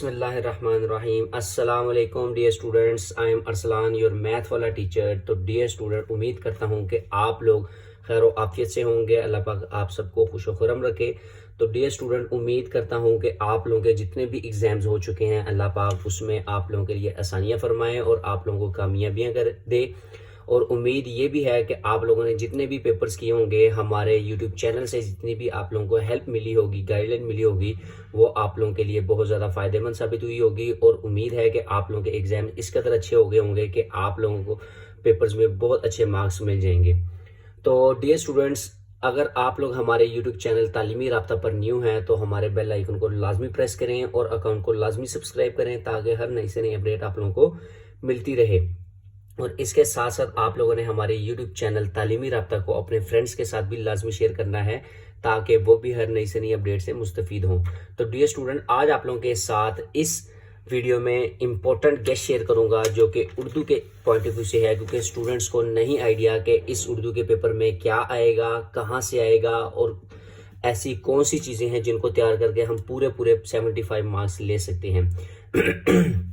बिस्मिल्लाहिर्रहमानिर्रहीम। अस्सलाम वालेकुम dear students, I am Arsalan your math वाला टीचर। तो डियर स्टूडेंट, उम्मीद करता हूँ कि आप लोग खैर व आफियत से होंगे। अल्लाह पाक आप सबको खुश व खुरम रखे। तो डियर स्टूडेंट, उम्मीद करता हूँ कि आप लोगों के जितने भी एग्ज़ाम्स हो चुके हैं, अल्लाह पाक उसमें आप लोगों के लिए आसानियाँ फरमाएँ और आप लोगों को कामयाबियाँ कर दे। और उम्मीद ये भी है कि आप लोगों ने जितने भी पेपर्स किए होंगे, हमारे यूट्यूब चैनल से जितनी भी आप लोगों को हेल्प मिली होगी, गाइडलाइन मिली होगी, वो आप लोगों के लिए बहुत ज़्यादा फ़ायदेमंद साबित हुई होगी। और उम्मीद है कि आप लोगों के एग्ज़ाम इस कदर अच्छे हो गए होंगे कि आप लोगों को पेपर्स में बहुत अच्छे मार्क्स मिल जाएंगे। तो डियर स्टूडेंट्स, अगर आप लोग हमारे यूट्यूब चैनल तालीमी राब्ता पर न्यू हैं तो हमारे बेल आइकन को लाजमी प्रेस करें और अकाउंट को लाजमी सब्सक्राइब करें ताकि हर नई से नई अपडेट आप लोगों को मिलती रहे। और इसके साथ साथ आप लोगों ने हमारे YouTube चैनल तालीमी राब्ता को अपने फ्रेंड्स के साथ भी लाजमी शेयर करना है ताकि वो भी हर नई से नई अपडेट से मुस्तफ़ीद हों। तो डियर स्टूडेंट, आज आप लोगों के साथ इस वीडियो में इम्पोर्टेंट गेस्ट शेयर करूंगा जो कि उर्दू के पॉइंट ऑफ व्यू से है, क्योंकि स्टूडेंट्स को नहीं आइडिया कि इस उर्दू के पेपर में क्या आएगा, कहाँ से आएगा और ऐसी कौन सी चीज़ें हैं जिनको तैयार करके हम पूरे 75 मार्क्स ले सकते हैं।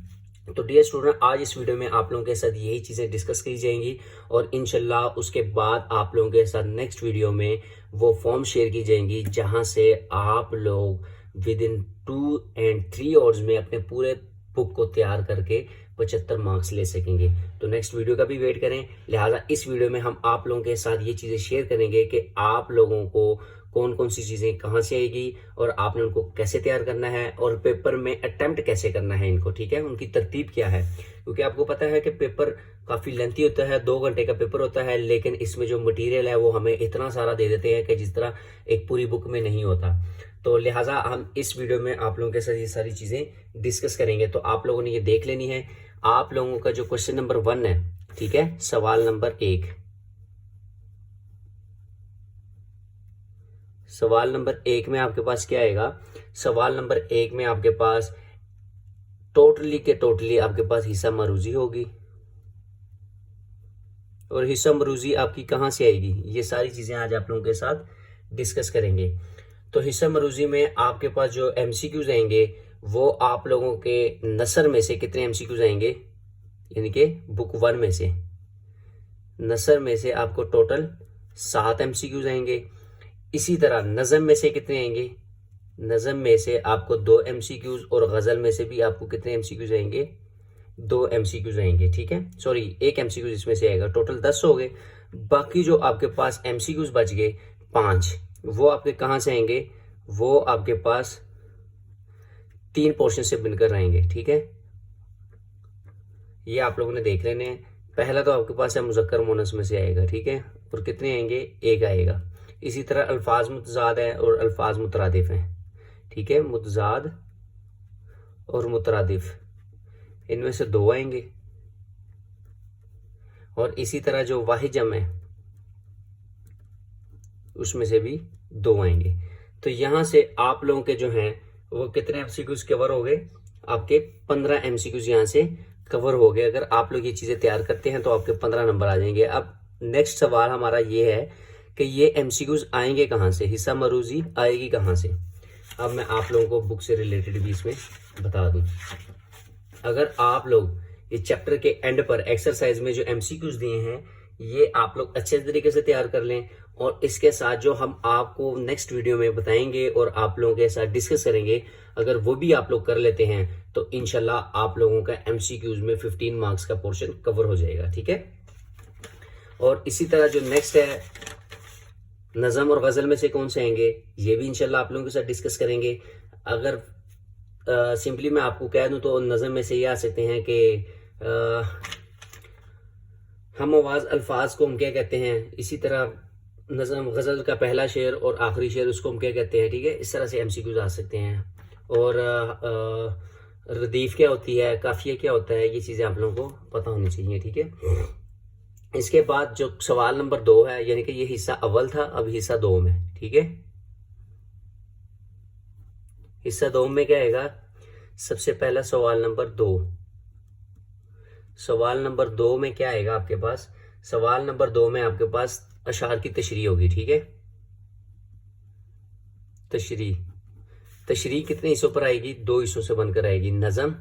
तो डियर स्टूडेंट, आज इस वीडियो में आप लोगों के साथ यही चीज़ें डिस्कस की जाएंगी और इंशाल्लाह उसके बाद आप लोगों के साथ नेक्स्ट वीडियो में वो फॉर्म शेयर की जाएंगी जहां से आप लोग विद इन 2 and 3 आवर्स में अपने पूरे बुक को तैयार करके 75 मार्क्स ले सकेंगे। तो नेक्स्ट वीडियो का भी वेट करें। लिहाजा इस वीडियो में हम आप लोगों के साथ ये चीज़ें शेयर करेंगे कि आप लोगों को कौन कौन सी चीज़ें कहाँ से आएगी और आपने उनको कैसे तैयार करना है और पेपर में अटेम्प्ट कैसे करना है इनको, ठीक है, उनकी तरतीब क्या है। क्योंकि आपको पता है कि पेपर काफ़ी लेंथी होता है, 2 घंटे का पेपर होता है, लेकिन इसमें जो मटेरियल है वो हमें इतना सारा दे देते हैं कि जिस तरह एक पूरी बुक में नहीं होता। तो लिहाजा हम इस वीडियो में आप लोगों के साथ ये सारी चीज़ें डिस्कस करेंगे। तो आप लोगों ने ये देख लेनी है। आप लोगों का जो क्वेश्चन नंबर 1 है, ठीक है, सवाल नंबर 1, सवाल नंबर 1 में आपके पास क्या आएगा? सवाल नंबर 1 में आपके पास टोटली के टोटली आपके पास हिस्सा मरूजी होगी और हिस्सा मरूजी आपकी कहाँ से आएगी, ये सारी चीज़ें आज आप लोगों के साथ डिस्कस करेंगे। तो हिस्सा मरूजी में आपके पास जो एमसीक्यूज आएंगे वो आप लोगों के नसर में से कितने एमसीक्यूज आएंगे, यानी कि बुक 1 में से, नसर में से आपको टोटल 7 एमसीक्यूज आएंगे। इसी तरह नज़म में से कितने आएंगे? नज़म में से आपको 2 एमसीक्यूज और गज़ल में से भी आपको कितने एमसीक्यूज आएंगे? 2 एमसीक्यूज आएंगे, ठीक है, सॉरी 1 एमसीक्यूज इसमें से आएगा। टोटल 10 हो गए। बाकी जो आपके पास एमसीक्यूज बच गए 5, वो आपके कहाँ से आएंगे? वो आपके पास 3 पोर्शन से बनकर आएंगे, ठीक है। ये आप लोगों ने देख लेने हैं। पहला तो आपके पास है मुज़क्कर मुअन्नस में से आएगा, ठीक है, और कितने आएंगे? 1 आएगा। इसी तरह अल्फाज मुतजाद है और अल्फाज मुतरादिफ हैं, ठीक है, मुतजाद और मुतरादिफ, इनमें से 2 आएंगे। और इसी तरह जो वाहिद जम है उसमें से भी 2 आएंगे। तो यहां से आप लोगों के जो हैं वो कितने एमसीक्यूज कवर हो गए? आपके 15 एमसीक्यूज यहां से कवर हो गए। अगर आप लोग ये चीजें तैयार करते हैं तो आपके 15 नंबर आ जाएंगे। अब नेक्स्ट सवाल हमारा ये है कि ये एमसीक्यूज आएंगे कहाँ से, हिस्सा मरूजी आएगी कहाँ से? अब मैं आप लोगों को बुक से रिलेटेड भी इसमें बता दूं। अगर आप लोग इस चैप्टर के एंड पर एक्सरसाइज में जो एमसीक्यूज दिए हैं ये आप लोग अच्छे तरीके से तैयार कर लें और इसके साथ जो हम आपको नेक्स्ट वीडियो में बताएंगे और आप लोगों के साथ डिस्कस करेंगे, अगर वो भी आप लोग कर लेते हैं तो इंशाल्लाह आप लोगों का एमसीक्यूज में 15 मार्क्स का पोर्शन कवर हो जाएगा, ठीक है। और इसी तरह जो नेक्स्ट है नज़म और गज़ल में से कौन से आएंगे, ये भी इंशाल्लाह आप लोगों के साथ डिस्कस करेंगे। अगर सिंपली मैं आपको कह दूं तो नज़म में से ये आ सकते हैं कि हम आवाज़ अल्फाज को हम क्या कहते हैं। इसी तरह नज़म गज़ल का पहला शेर और आखिरी शेर उसको हम क्या कहते हैं, ठीक है। इस तरह से एमसीक्यूज आ सकते हैं। और रदीफ क्या होती है, काफिया क्या होता है, ये चीज़ें आप लोगों को पता होनी चाहिए, ठीक है। इसके बाद जो सवाल नंबर 2 है, यानी कि ये हिस्सा अव्वल था, अब हिस्सा 2 में, ठीक है। हिस्सा 2 में क्या आएगा? सबसे पहला सवाल नंबर 2, सवाल नंबर 2 में क्या आएगा आपके पास? सवाल नंबर 2 में आपके पास अशार की तशरीह होगी, ठीक है, तशरीह। तशरीह कितने हिस्सों पर आएगी? 2 हिस्सों से बनकर आएगी, नज़म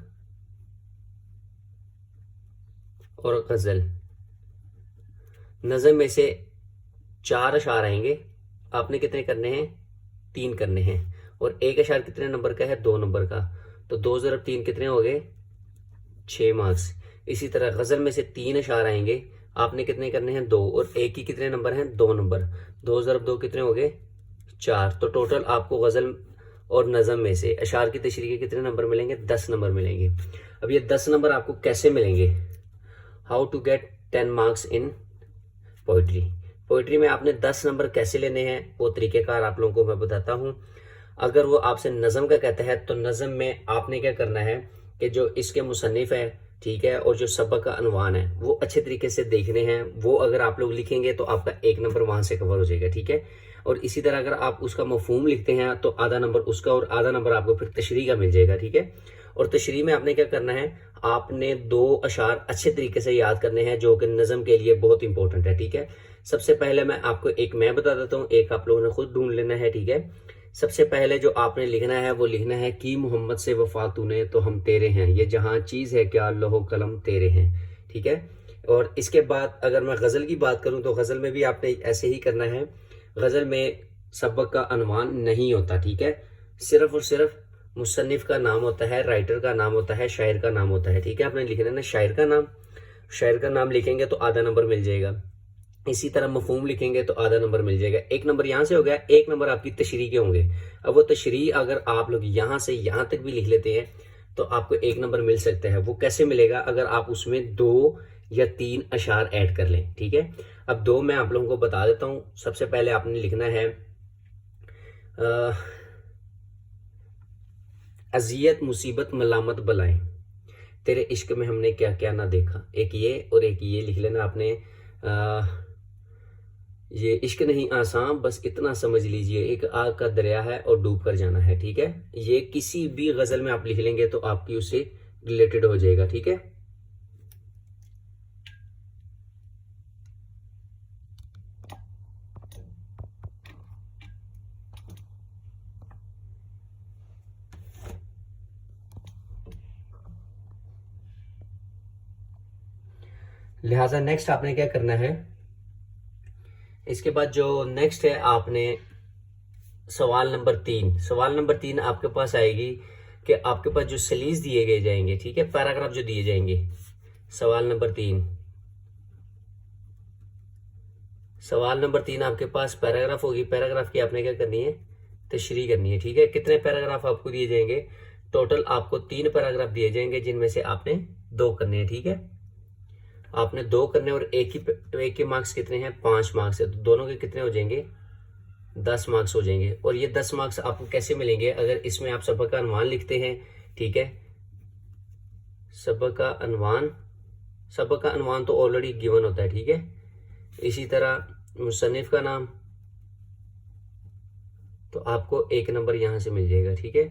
और गज़ल। नज़म में से 4 अशार आएंगे, आपने कितने करने हैं? 3 करने हैं। और एक अशार कितने नंबर का है? 2 नंबर का। तो 2 ज़रब 3 कितने हो गए? 6 मार्क्स। इसी तरह गज़ल में से 3 अशार आएंगे, आपने कितने करने हैं? 2। और एक की कितने नंबर हैं? 2 नंबर। 2 ज़रब 2 कितने हो गए? 4। तो टोटल आपको गज़ल और नज़म में से अशार की तशरीह के कितने नंबर मिलेंगे? 10 नंबर मिलेंगे। अब ये 10 नंबर आपको कैसे मिलेंगे? How to get 10 marks in poetry. Poetry में आपने 10 नंबर कैसे लेने हैं, वो तरीक़ेकार आप लोगों को मैं बताता हूँ। अगर वो आपसे नज़म का कहता है तो नज़म में आपने क्या करना है कि जो इसके मुसन्निफ़ है, ठीक है, और जो सबक का अनवान है वो अच्छे तरीके से देखने हैं। वो अगर आप लोग लिखेंगे तो आपका 1 नंबर वहाँ से कवर हो जाएगा, ठीक है। और इसी तरह अगर आप उसका मफहूम लिखते हैं तो आधा नंबर उसका और आधा नंबर आपको फिर तशरीह का मिल जाएगा, ठीक है। और तशरीह में आपने क्या करना है, आपने 2 अशार अच्छे तरीके से याद करने हैं जो कि नज़म के लिए बहुत इंपॉर्टेंट है, ठीक है। सबसे पहले मैं आपको एक मैं बता देता हूँ, एक आप लोगों ने खुद ढूंढ लेना है, ठीक है। सबसे पहले जो आपने लिखना है वो लिखना है कि मोहम्मद से वफा तूने तो हम तेरे हैं, ये जहां चीज़ है क्या लोहो कलम तेरे हैं, ठीक है। और इसके बाद अगर मैं गज़ल की बात करूं तो गज़ल में भी आपने ऐसे ही करना है। गज़ल में सबक का अनवान नहीं होता, ठीक है, सिर्फ और सिर्फ मुसन्निफ का नाम होता है, राइटर का नाम होता है, शायर का नाम होता है, ठीक है। आपने लिखना है ना शायर का नाम, शायर का नाम लिखेंगे तो आधा नंबर मिल जाएगा। इसी तरह मफहूम लिखेंगे तो आधा नंबर मिल जाएगा। 1 नंबर यहाँ से हो गया, 1 नंबर आपकी तशरीह के होंगे। अब वो तशरीह अगर आप लोग यहाँ से यहाँ तक भी लिख लेते हैं तो आपको 1 नंबर मिल सकता है। वो कैसे मिलेगा? अगर आप उसमें 2 या 3 अशार ऐड कर लें, ठीक है। अब 2 मैं आप लोगों को बता देता हूँ। सबसे पहले आपने लिखना है अजियत मुसीबत मलामत बलाएं, तेरे इश्क में हमने क्या क्या ना देखा। एक ये और एक ये लिख लेना आपने। ये इश्क नहीं आसान, बस इतना समझ लीजिए, एक आग का दरिया है और डूब कर जाना है, ठीक है। ये किसी भी गजल में आप लिख लेंगे तो आपकी उससे रिलेटेड हो जाएगा, ठीक है। लिहाजा नेक्स्ट आपने क्या करना है, इसके बाद जो नेक्स्ट है आपने सवाल नंबर 3, सवाल नंबर 3 आपके पास आएगी कि आपके पास जो सलीस दिए गए जाएंगे, ठीक है, पैराग्राफ जो दिए जाएंगे। सवाल नंबर 3, सवाल नंबर 3 आपके पास पैराग्राफ होगी। पैराग्राफ की आपने क्या करनी है, तशरीह करनी है, ठीक है। कितने पैराग्राफ आपको दिए जाएंगे? टोटल आपको 3 पैराग्राफ दिए जाएंगे जिनमें से आपने 2 करने हैं, ठीक है। आपने 2 करने और एक के मार्क्स कितने हैं? 5 मार्क्स है, तो दोनों के कितने हो जाएंगे? 10 मार्क्स हो जाएंगे। और ये 10 मार्क्स आपको कैसे मिलेंगे? अगर इसमें आप सबक का अनुमान लिखते हैं, ठीक है। सबक का अनुमान, सबक का अनुमान तो ऑलरेडी गिवन होता है, ठीक है। इसी तरह मुसन्निफ का नाम, तो आपको 1 नंबर यहाँ से मिल जाएगा, ठीक है।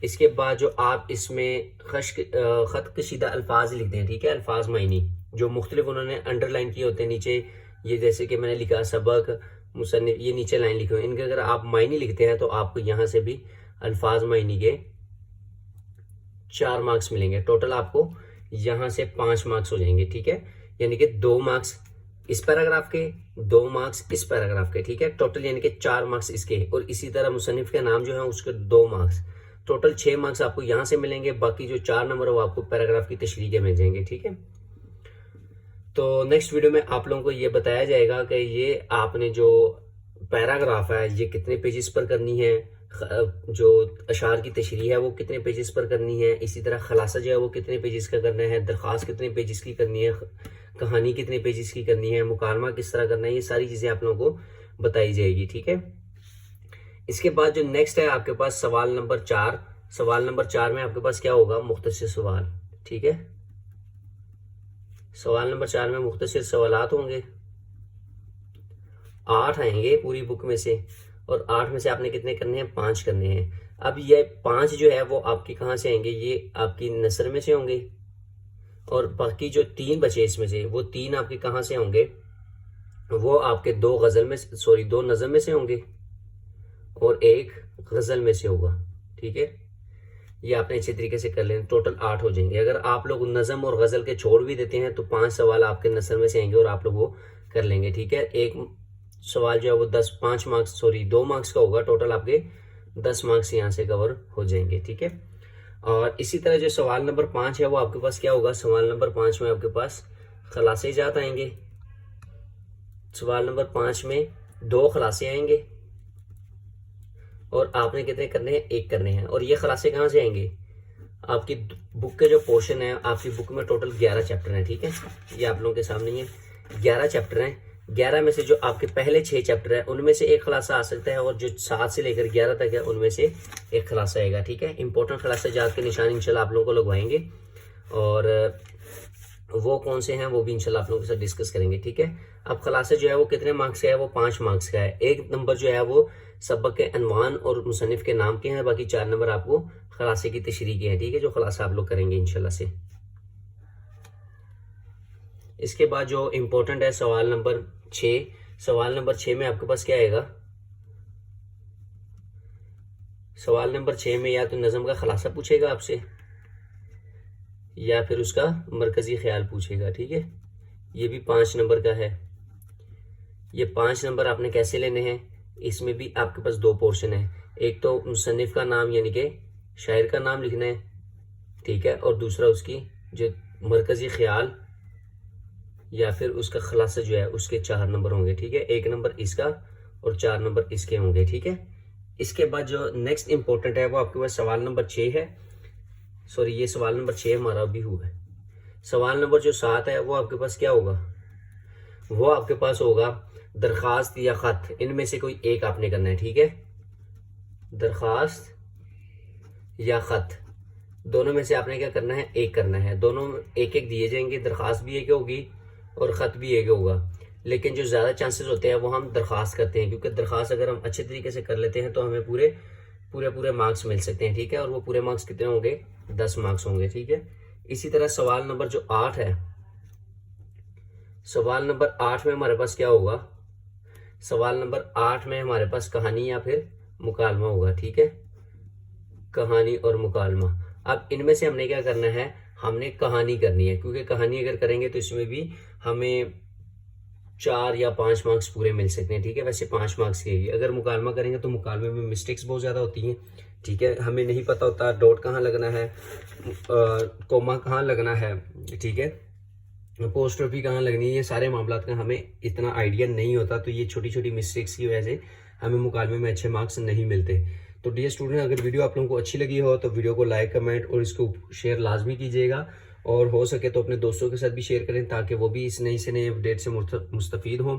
इसके बाद जो आप इसमें खत कशीदा अल्फाज लिखते हैं, ठीक है, अल्फाज मायनी जो मुख्तलिफ उन्होंने अंडरलाइन किए होते हैं नीचे, ये जैसे कि मैंने लिखा सबक मुसन्निफ, ये नीचे लाइन लिखे हुए, इनके अगर आप मायनी लिखते हैं तो आपको यहाँ से भी अल्फाज मायनी के 4 मार्क्स मिलेंगे। टोटल आपको यहाँ से 5 मार्क्स हो जाएंगे, ठीक है। यानी कि 2 मार्क्स इस पैराग्राफ के, 2 मार्क्स इस पैराग्राफ के, ठीक है। टोटल यानी कि 4 मार्क्स इसके, और इसी तरह मुसन्निफ का नाम जो है उसके 2 मार्क्स, टोटल 6 मार्क्स आपको यहाँ से मिलेंगे। बाकी जो 4 नंबर है वो आपको पैराग्राफ की तशरीह के मिल जाएंगे, ठीक है। तो नेक्स्ट वीडियो में आप लोगों को ये बताया जाएगा कि ये आपने जो पैराग्राफ है ये कितने पेजेस पर करनी है, जो अशार की तशरीह है वो कितने पेजेस पर करनी है, इसी तरह खलासा जो है वो कितने पेजेस का करना है, दरख्वास्त कितने पेजेस की करनी है, कहानी कितने पेजेस की करनी है, मुकालमा किस तरह करना है, ये सारी चीज़ें आप लोगों को बताई जाएगी, ठीक है। इसके बाद जो नेक्स्ट है आपके पास सवाल नंबर 4, सवाल नंबर 4 में आपके पास क्या होगा, मुख्तसर सवाल, ठीक है। सवाल नंबर 4 में मुख्तसर सवालात होंगे, 8 आएंगे पूरी बुक में से, और 8 में से आपने कितने करने हैं? 5 करने हैं। अब ये 5 जो है वो आपकी कहाँ से आएंगे? ये आपकी नसर में से होंगे, और बाकी जो 3 बचे इसमें से वो 3 आपके कहाँ से होंगे? वो आपके 2 नज़म में से होंगे और 1 गज़ल में से होगा, ठीक है, ये आपने अच्छे तरीके से कर लेना। टोटल 8 हो जाएंगे। अगर आप लोग नज़म और गज़ल के छोड़ भी देते हैं तो 5 सवाल आपके नसर में से आएंगे और आप लोग वो कर लेंगे। ठीक है, एक सवाल जो है वो 2 मार्क्स का होगा। टोटल आपके 10 मार्क्स यहाँ से कवर हो जाएंगे। ठीक है, और इसी तरह जो सवाल नंबर 5 है वो आपके पास क्या होगा, सवाल नंबर 5 में आपके पास खलासे जात आएंगे। सवाल नंबर 5 में 2 खलासे आएंगे और आपने कितने करने हैं, 1 करने हैं। और ये खलासे कहाँ से आएंगे, आपकी बुक के जो पोर्शन है, आपकी बुक में टोटल 11 चैप्टर हैं। ठीक है, ये आप लोगों के सामने ही है, 11 चैप्टर हैं। 11 में से जो आपके पहले 6 चैप्टर है उनमें से एक खलासा आ सकता है, और जो 7 से लेकर 11 तक है उनमें से एक खलासा आएगा। ठीक है, इंपॉर्टेंट खलासा जात के निशान इंशाल्लाह आप लोगों को लगवाएंगे, और वो कौन से हैं वो भी इंशाल्लाह आप लोगों के साथ डिस्कस करेंगे। ठीक है, अब खलासा जो है वो कितने मार्क्स का है, वो 5 मार्क्स का है। 1 नंबर जो है वो सबक के अनवान और मुसन्निफ के नाम के हैं, बाकी 4 नंबर आपको खलासे की तशरीह के हैं। ठीक है, जो खलासा आप लोग करेंगे इंशाल्लाह से। इसके बाद जो इम्पोर्टेंट है सवाल नंबर 6। सवाल नंबर 6 में आपके पास क्या आएगा, सवाल नंबर 6 में या तो नज़म का खलासा पूछेगा आपसे या फिर उसका मरकजी ख्याल पूछेगा। ठीक है, ये भी 5 नंबर का है। ये 5 नंबर आपने कैसे लेने हैं, इसमें भी आपके पास 2 पोर्शन है। एक तो मुसन्निफ का नाम यानी कि शायर का नाम लिखना है, ठीक है, और दूसरा उसकी जो मरकजी ख्याल या फिर उसका खलासा जो है उसके 4 नंबर होंगे। ठीक है, 1 नंबर इसका और 4 नंबर इसके होंगे। ठीक है, इसके बाद जो नेक्स्ट इंपॉर्टेंट है वो आपके पास सवाल नंबर 6 है। सॉरी, ये सवाल नंबर 6 हमारा भी हुआ है। सवाल नंबर जो 7 है वो आपके पास क्या होगा, वो आपके पास होगा दरखास्त या खत, इनमें से कोई एक आपने करना है। ठीक है, दरखास्त या खत, दोनों में से आपने क्या करना है, एक करना है। दोनों एक एक दिए जाएंगे, दरखास्त भी एक होगी और ख़त भी एक होगा, लेकिन जो ज़्यादा चांसेस होते हैं वो हम दरखास्त करते हैं, क्योंकि दरखास्त अगर हम अच्छे तरीके से कर लेते हैं तो हमें पूरे मार्क्स मिल सकते हैं। ठीक है, और वो पूरे मार्क्स कितने होंगे, 10 मार्क्स होंगे। ठीक है, इसी तरह सवाल नंबर जो 8 है, सवाल नंबर 8 में हमारे पास क्या होगा, सवाल नंबर 8 में हमारे पास कहानी या फिर मुकालमा होगा। ठीक है, कहानी और मुकालमा। अब इनमें से हमने क्या करना है, हमने कहानी करनी है, क्योंकि कहानी अगर करेंगे तो इसमें भी हमें 4 या 5 मार्क्स पूरे मिल सकते हैं। ठीक है, वैसे 5 मार्क्स की। अगर मुकालमा करेंगे तो मुकालमे में मिस्टेक्स बहुत ज़्यादा होती हैं। ठीक है, हमें नहीं पता होता डॉट कहाँ लगना है, कोमा कहाँ लगना है, ठीक है, अपोस्ट्रोफी कहाँ लगनी है, ये सारे मामला का हमें इतना आइडिया नहीं होता, तो ये छोटी छोटी मिस्टेक्स की वजह से हमें मुकालमे में अच्छे मार्क्स नहीं मिलते। तो डियर स्टूडेंट, अगर वीडियो आप लोगों को अच्छी लगी हो तो वीडियो को लाइक, कमेंट और इसको शेयर लाजमी कीजिएगा, और हो सके तो अपने दोस्तों के साथ भी शेयर करें ताकि वो भी इस नई से नए अपडेट से मुस्तफ़ीद हों।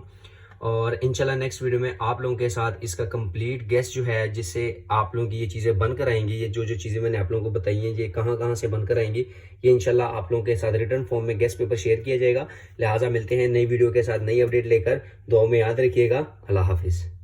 और इंशाल्लाह नेक्स्ट वीडियो में आप लोगों के साथ इसका कंप्लीट गेस्ट जो है, जिससे आप लोगों की ये चीज़ें बनकर आएंगी, ये जो जो चीज़ें मैंने आप लोगों को बताई हैं ये कहाँ कहाँ से बनकर आएंगी, ये इंशाल्लाह आप लोगों के साथ रिटर्न फॉर्म में गेस्ट पेपर शेयर किया जाएगा। लिहाजा मिलते हैं नई वीडियो के साथ, नई अपडेट लेकर। दुआ में याद रखिएगा। अल्लाह हाफिज़।